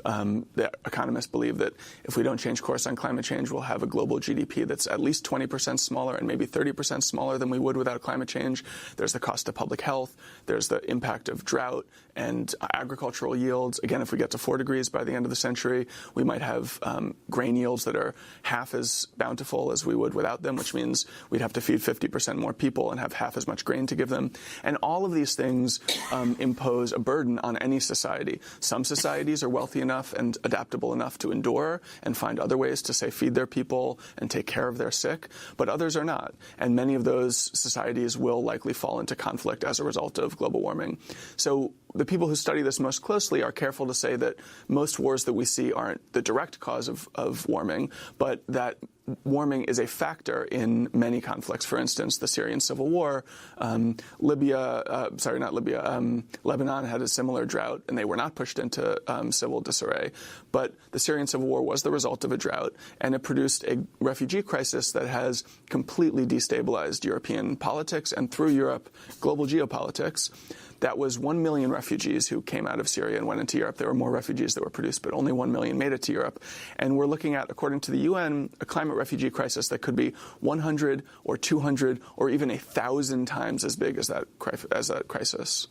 The economists believe that if we don't change course on climate change, we'll have a global GDP that's at least 20% smaller and maybe 30% smaller than we would without climate change. There's the cost to public health. There's the impact of drought and agricultural yields. Again, if we get to 4 degrees by the end of the century, we might have grain yields that are half as bountiful as we would without them, which means we'd have to feed 50% more people and have half as much grain to give them. And all of these things impose a burden on any society. Some societies are wealthy enough and adaptable enough to endure and find other ways to, say, feed their people and take care of their sick, but others are not. And many of those societies will likely fall into conflict as a result of global warming. So the people who study this most closely are careful to say that most wars that we see aren't the direct cause of warming, but that warming is a factor in many conflicts. For instance, the Syrian civil war, Lebanon had a similar drought, and they were not pushed into civil disarray. But the Syrian civil war was the result of a drought, and it produced a refugee crisis that has completely destabilized European politics and, through Europe, global geopolitics. that was 1 million refugees who came out of Syria and went into Europe. There were more refugees that were produced, but only 1 million made it to Europe. And we're looking at, according to the UN, a climate refugee crisis that could be 100 or 200 or even 1,000 times as big as that crisis.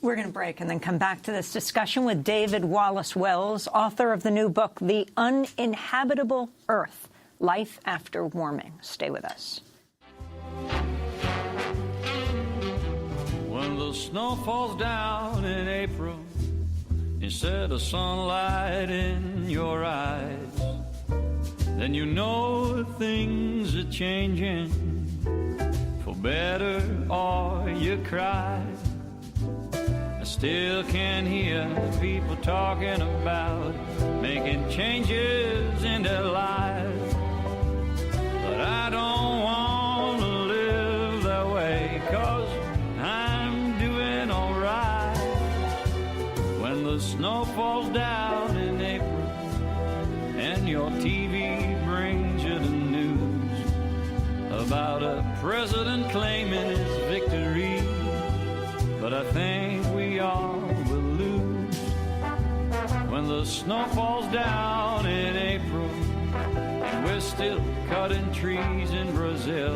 We're going to break and then come back to this discussion with David Wallace Wells, author of the new book, The Uninhabitable Earth, Life After Warming. Stay with us. When the snow falls down in April, instead of sunlight in your eyes, then you know things are changing, for better or you cry. I still can hear people talking about making changes in their lives, but I don't want to live that way, 'cause I'm doing all right. When the snow falls down in April and your TV brings you the news about a president claiming his victory, but I think we all will lose. When the snow falls down in April and we're still cutting trees in Brazil,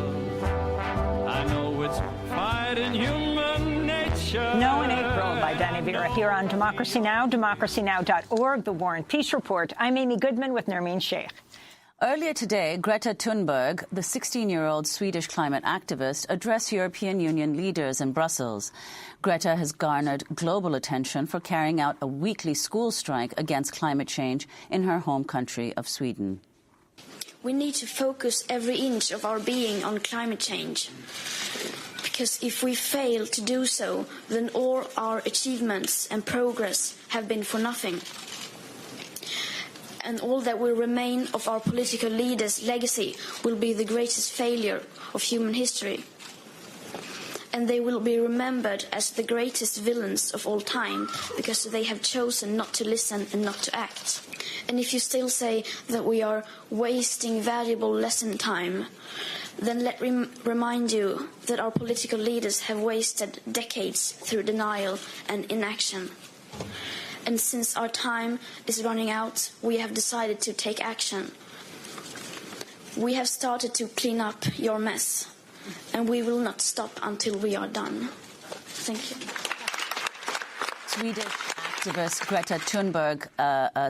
I know it's fighting human nature. No in April by Danny Vera here on Democracy Now!, democracynow.org, The War and Peace Report. I'm Amy Goodman with Nermeen Sheikh. Earlier today, Greta Thunberg, the 16-year-old Swedish climate activist, addressed European Union leaders in Brussels. Greta has garnered global attention for carrying out a weekly school strike against climate change in her home country of Sweden. We need to focus every inch of our being on climate change. Because if we fail to do so, then all our achievements and progress have been for nothing. And all that will remain of our political leaders' legacy will be the greatest failure of human history. And they will be remembered as the greatest villains of all time because they have chosen not to listen and not to act. And if you still say that we are wasting valuable lesson time, then let me remind you that our political leaders have wasted decades through denial and inaction. And since our time is running out, we have decided to take action. We have started to clean up your mess, and we will not stop until we are done. Thank you. Swedish activist Greta Thunberg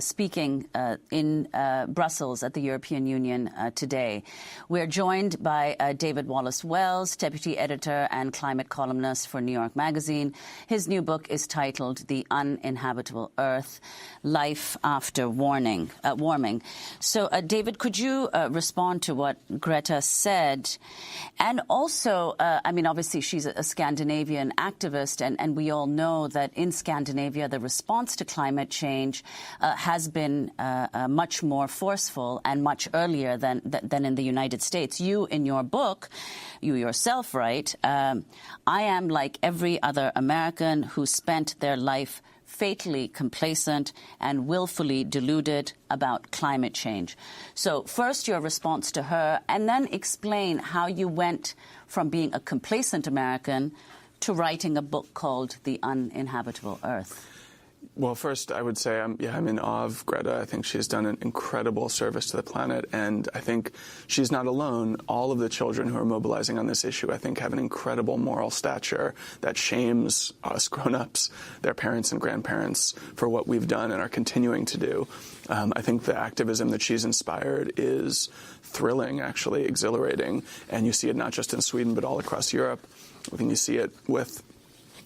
speaking in Brussels at the European Union today. We're joined by David Wallace Wells, deputy editor and climate columnist for New York Magazine. His new book is titled The Uninhabitable Earth, Life After Warming. So, David, could you respond to what Greta said? And also, I mean, obviously she's a Scandinavian activist, and we all know that in Scandinavia, the response to climate change has been much more forceful and much earlier than in the United States. You, in your book, you yourself write, I am like every other American who spent their life fatally complacent and willfully deluded about climate change. So first your response to her, and then explain how you went from being a complacent American to writing a book called The Uninhabitable Earth. Well, first, I would say I'm in awe of Greta. I think she's done an incredible service to the planet, and I think she's not alone. All of the children who are mobilizing on this issue, I think, have an incredible moral stature that shames us grown-ups, their parents and grandparents, for what we've done and are continuing to do. I think the activism that she's inspired is thrilling, actually, exhilarating, and you see it not just in Sweden but all across Europe. I think you see it with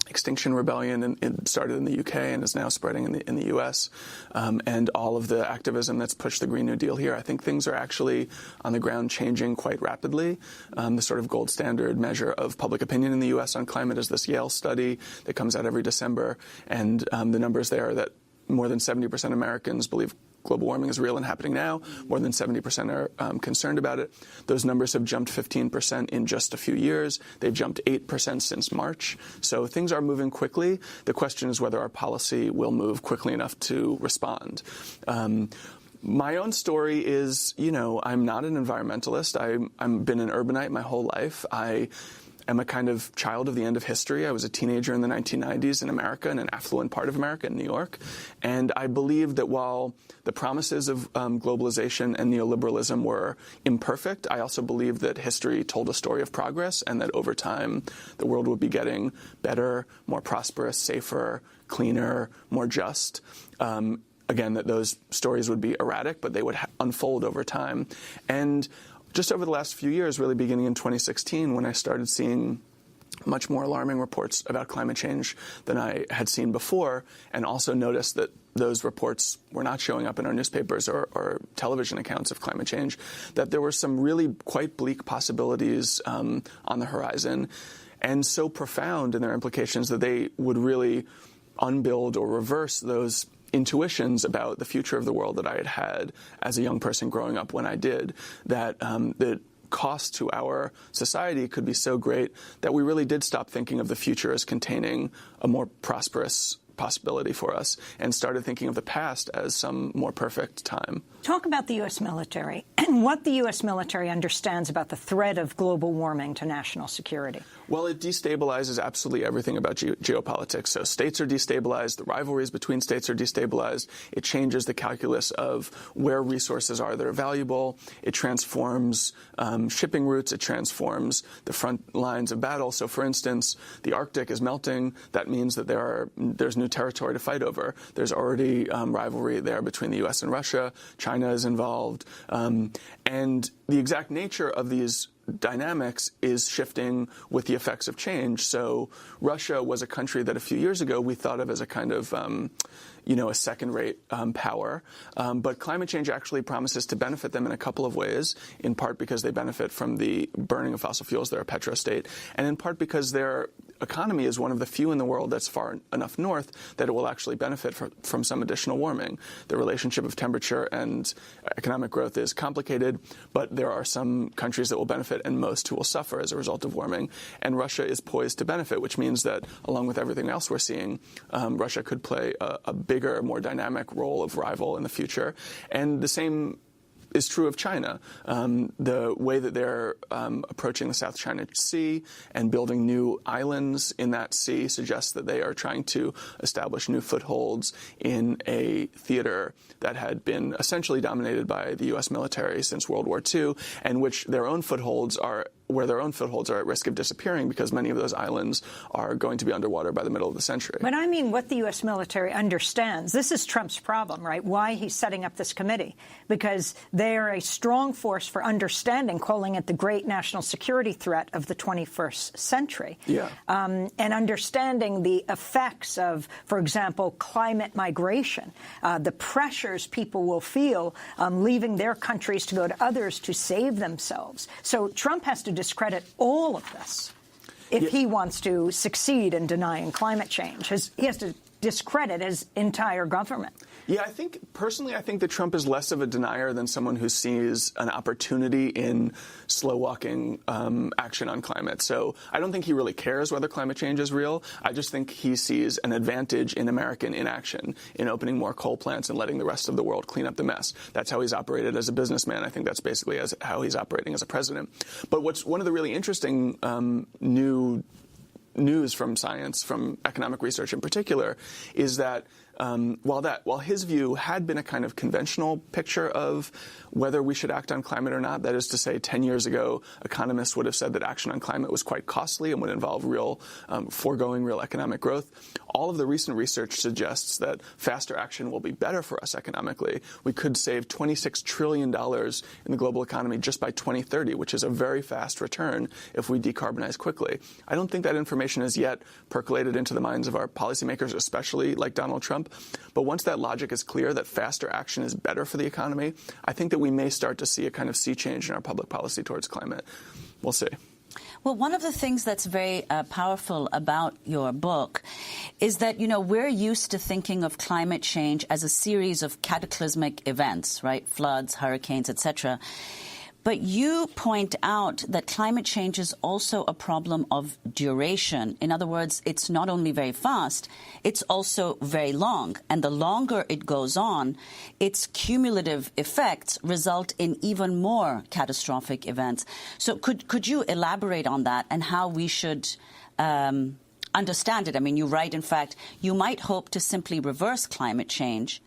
Extinction Rebellion, and it started in the UK and is now spreading in the US, and all of the activism that's pushed the Green New Deal here. I think things are actually on the ground changing quite rapidly. The sort of gold standard measure of public opinion in the US on climate is this Yale study that comes out every December, and the numbers there are that more than 70% of Americans believe global warming is real and happening now. More than 70% are concerned about it. Those numbers have jumped 15% in just a few years. They've jumped 8% since March. So things are moving quickly. The question is whether our policy will move quickly enough to respond. My own story is, I'm not an environmentalist. I've been an urbanite my whole life. am a kind of child of the end of history. I was a teenager in the 1990s in America, in an affluent part of America, in New York. And I believe that while the promises of globalization and neoliberalism were imperfect, I also believe that history told a story of progress and that over time the world would be getting better, more prosperous, safer, cleaner, more just. Again, that those stories would be erratic, but they would unfold over time. And just over the last few years, really beginning in 2016, when I started seeing much more alarming reports about climate change than I had seen before, and also noticed that those reports were not showing up in our newspapers or television accounts of climate change, that there were some really quite bleak possibilities on the horizon, and so profound in their implications that they would really unbuild or reverse those intuitions about the future of the world that I had had as a young person growing up when I did, that the cost to our society could be so great that we really did stop thinking of the future as containing a more prosperous possibility for us and started thinking of the past as some more perfect time. Talk about the U.S. military and what the U.S. military understands about the threat of global warming to national security. Well, it destabilizes absolutely everything about geopolitics. So states are destabilized. The rivalries between states are destabilized. It changes the calculus of where resources are that are valuable. It transforms shipping routes. It transforms the front lines of battle. So, for instance, the Arctic is melting. That means that there's new territory to fight over. There's already rivalry there between the U.S. and Russia. China is involved. And the exact nature of these dynamics is shifting with the effects of change. So Russia was a country that a few years ago we thought of as a kind of a second-rate power. But climate change actually promises to benefit them in a couple of ways, in part because they benefit from the burning of fossil fuels. They're a petrostate, and in part because their economy is one of the few in the world that's far enough north that it will actually benefit from some additional warming. The relationship of temperature and economic growth is complicated, but there are some countries that will benefit and most who will suffer as a result of warming. And Russia is poised to benefit, which means that, along with everything else we're seeing, Russia could play a bigger, more dynamic role of rival in the future. And the same is true of China. The way that they're approaching the South China Sea and building new islands in that sea suggests that they are trying to establish new footholds in a theater that had been essentially dominated by the U.S. military since World War II, and which their own footholds are at risk of disappearing because many of those islands are going to be underwater by the middle of the century. But I mean what the U.S. military understands. This is Trump's problem, right? Why he's setting up this committee. Because they are a strong force for understanding, calling it the great national security threat of the 21st century. Yeah. And understanding the effects of, for example, climate migration, the pressures people will feel leaving their countries to go to others to save themselves. So Trump has to discredit all of this if he wants to succeed in denying climate change. He has to discredit his entire government. Yeah, I think that Trump is less of a denier than someone who sees an opportunity in slow-walking action on climate. So I don't think he really cares whether climate change is real. I just think he sees an advantage in American inaction, in opening more coal plants and letting the rest of the world clean up the mess. That's how he's operated as a businessman. I think that's basically how he's operating as a president. But what's one of the really interesting news from science, from economic research in particular, is that while his view had been a kind of conventional picture of whether we should act on climate or not, that is to say 10 years ago, economists would have said that action on climate was quite costly and would involve foregoing real economic growth. All of the recent research suggests that faster action will be better for us economically. We could save $26 trillion in the global economy just by 2030, which is a very fast return if we decarbonize quickly. I don't think that information has yet percolated into the minds of our policymakers, especially like Donald Trump. But once that logic is clear, that faster action is better for the economy, I think that we may start to see a kind of sea change in our public policy towards climate. We'll see. Well, one of the things that's very powerful about your book is that, we're used to thinking of climate change as a series of cataclysmic events, right? Floods, hurricanes, etc. But you point out that climate change is also a problem of duration. In other words, it's not only very fast, it's also very long. And the longer it goes on, its cumulative effects result in even more catastrophic events. So could you elaborate on that and how we should understand it? I mean, you write, in fact, you might hope to simply reverse climate change,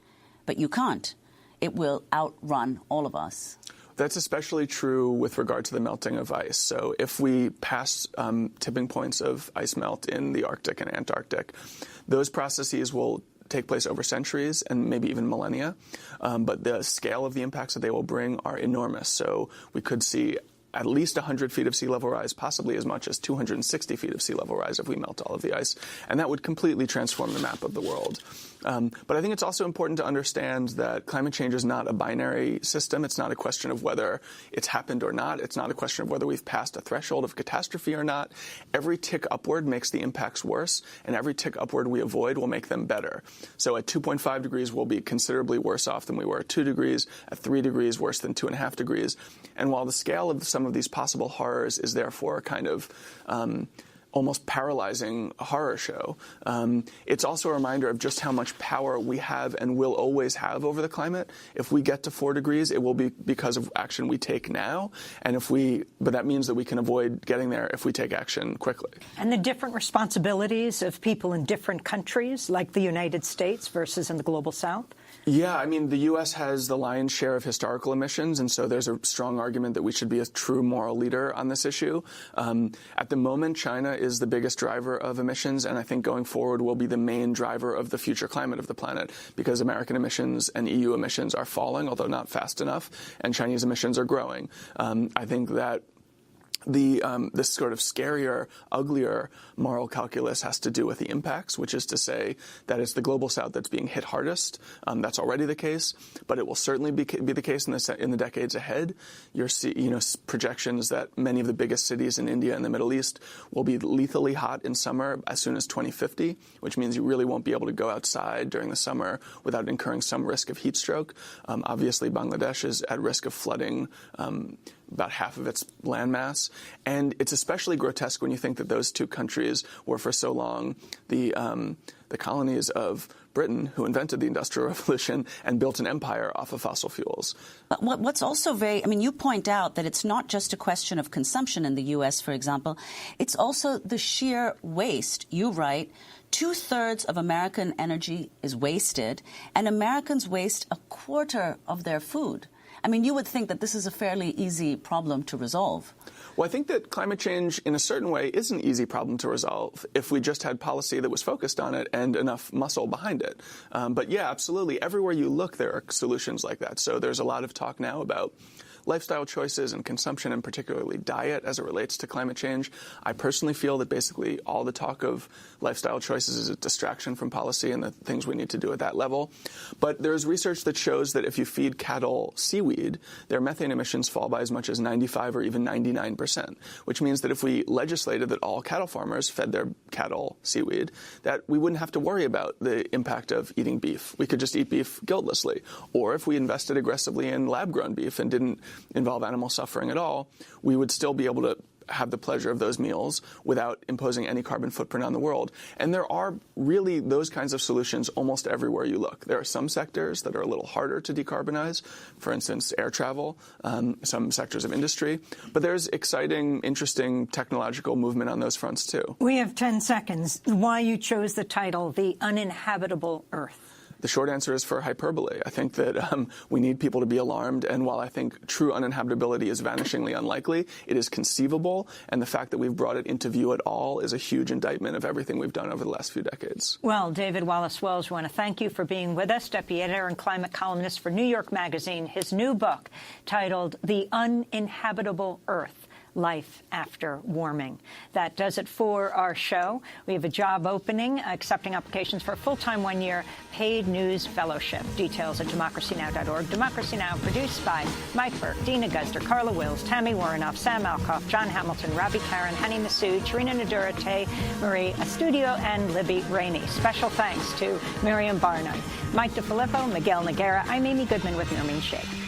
but you can't. It will outrun all of us. That's especially true with regard to the melting of ice. So if we pass tipping points of ice melt in the Arctic and Antarctic, those processes will take place over centuries and maybe even millennia. But the scale of the impacts that they will bring are enormous. So we could see at least 100 feet of sea level rise, possibly as much as 260 feet of sea level rise if we melt all of the ice. And that would completely transform the map of the world. But I think it's also important to understand that climate change is not a binary system. It's not a question of whether it's happened or not. It's not a question of whether we've passed a threshold of catastrophe or not. Every tick upward makes the impacts worse, and every tick upward we avoid will make them better. So at 2.5 degrees, we'll be considerably worse off than we were at 2 degrees. At 3 degrees, worse than 2.5 degrees. And while the scale of some of these possible horrors is therefore kind of almost paralyzing horror show, it's also a reminder of just how much power we have and will always have over the climate. If we get to 4 degrees, it will be because of action we take now. And but that means that we can avoid getting there if we take action quickly. And the different responsibilities of people in different countries, like the United States versus in the global South? Yeah, I mean, the U.S. has the lion's share of historical emissions, and so there's a strong argument that we should be a true moral leader on this issue. At the moment, China is the biggest driver of emissions, and I think going forward will be the main driver of the future climate of the planet, because American emissions and EU emissions are falling, although not fast enough, and Chinese emissions are growing. I think that this sort of scarier, uglier moral calculus has to do with the impacts, which is to say that it's the global South that's being hit hardest. That's already the case, but it will certainly be the case in the decades ahead. You're projections that many of the biggest cities in India and the Middle East will be lethally hot in summer as soon as 2050, which means you really won't be able to go outside during the summer without incurring some risk of heat stroke. Obviously, Bangladesh is at risk of flooding about half of its landmass. And it's especially grotesque when you think that those two countries were for so long the colonies of Britain, who invented the Industrial Revolution and built an empire off of fossil fuels. But what's also you point out that it's not just a question of consumption in the U.S., for example. It's also the sheer waste. You write, 2/3 of American energy is wasted, and Americans waste 1/4 of their food. I mean, you would think that this is a fairly easy problem to resolve. Well, I think that climate change, in a certain way, is an easy problem to resolve if we just had policy that was focused on it and enough muscle behind it. But yeah, absolutely. Everywhere you look, there are solutions like that. So there's a lot of talk now about lifestyle choices and consumption, and particularly diet as it relates to climate change. I personally feel that basically all the talk of lifestyle choices is a distraction from policy and the things we need to do at that level. But there's research that shows that if you feed cattle seaweed, their methane emissions fall by as much as 95 or even 99%, which means that if we legislated that all cattle farmers fed their cattle seaweed, that we wouldn't have to worry about the impact of eating beef. We could just eat beef guiltlessly. Or if we invested aggressively in lab-grown beef and didn't involve animal suffering at all, we would still be able to have the pleasure of those meals without imposing any carbon footprint on the world. And there are really those kinds of solutions almost everywhere you look. There are some sectors that are a little harder to decarbonize, for instance, air travel, some sectors of industry. But there's exciting, interesting technological movement on those fronts, too. We have 10 seconds. Why you chose the title, The Uninhabitable Earth? The short answer is for hyperbole. I think that we need people to be alarmed, and while I think true uninhabitability is vanishingly unlikely, it is conceivable, and the fact that we've brought it into view at all is a huge indictment of everything we've done over the last few decades. Well, David Wallace-Wells, we want to thank you for being with us, Deputy Editor and Climate Columnist for New York Magazine. His new book, titled The Uninhabitable Earth, Life After Warming. That does it for our show. We have a job opening, accepting applications for a full-time 1-year paid news fellowship. Details at democracynow.org. Democracy Now! Produced by Mike Burke, Dina Guzder, Carla Wills, Tammy Warrenoff, Sam Alcoff, John Hamilton, Ravi Karen, Hani Masood, Charina Nadura, Tay Marie Astudio, and Libby Rainey. Special thanks to Miriam Barnum, Mike DeFilippo, Miguel Noguera. I'm Amy Goodman with Nermeen Sheikh.